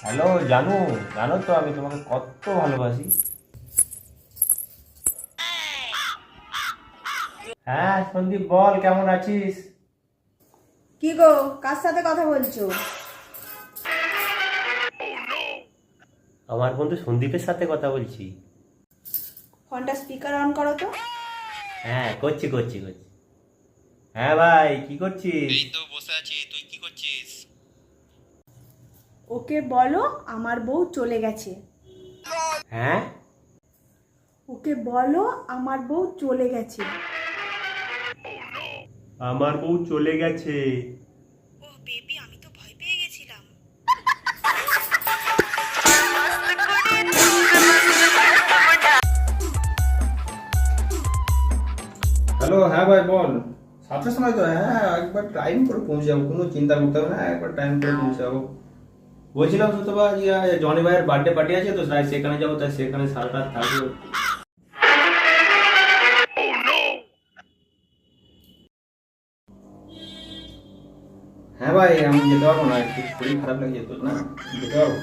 Hello জানু, জানো তো আমি তোমাকে কত ভালোবাসি। হ্যাঁ সন্দীপ বল, কেমন আছিস? কি গো, কার সাথে কথা বলছো? আমার বন্ধু সন্দীপের সাথে কথা বলছি। ফোনটা স্পিকার অন করো তো। হ্যাঁ করছি করছি করছি। হ্যাঁ ভাই, কি করছিস? এই তো বসে আছি, তুই কি করছিস? ওকে বলো আমার বউ চলে গেছে। হ্যাঁ, ওকে বলো আমার বউ চলে গেছে। আমার বউ চলে গেছে। ও বেবি, আমি তো ভয় পেয়ে গেছিলাম। হ্যালো, হ্যাঁ ভাই বল। সাতটার সময় তো, হ্যাঁ একবার টাইম করে পৌঁছে যাবো, কোনো চিন্তা করতে হবে না, একবার টাইম করে পৌঁছে যাবো। বলছিলাম তো তোমার জনি ভাইয়ের বার্থডে পার্টি আছে তো, তাই সেখানে যাবো, তাই সেখানে সারাটা থাকবো। হ্যাঁ ভাই, আমি যেতে পারবো না, একটু শরীর খারাপ লেগে যেত না, যেতে পারবো।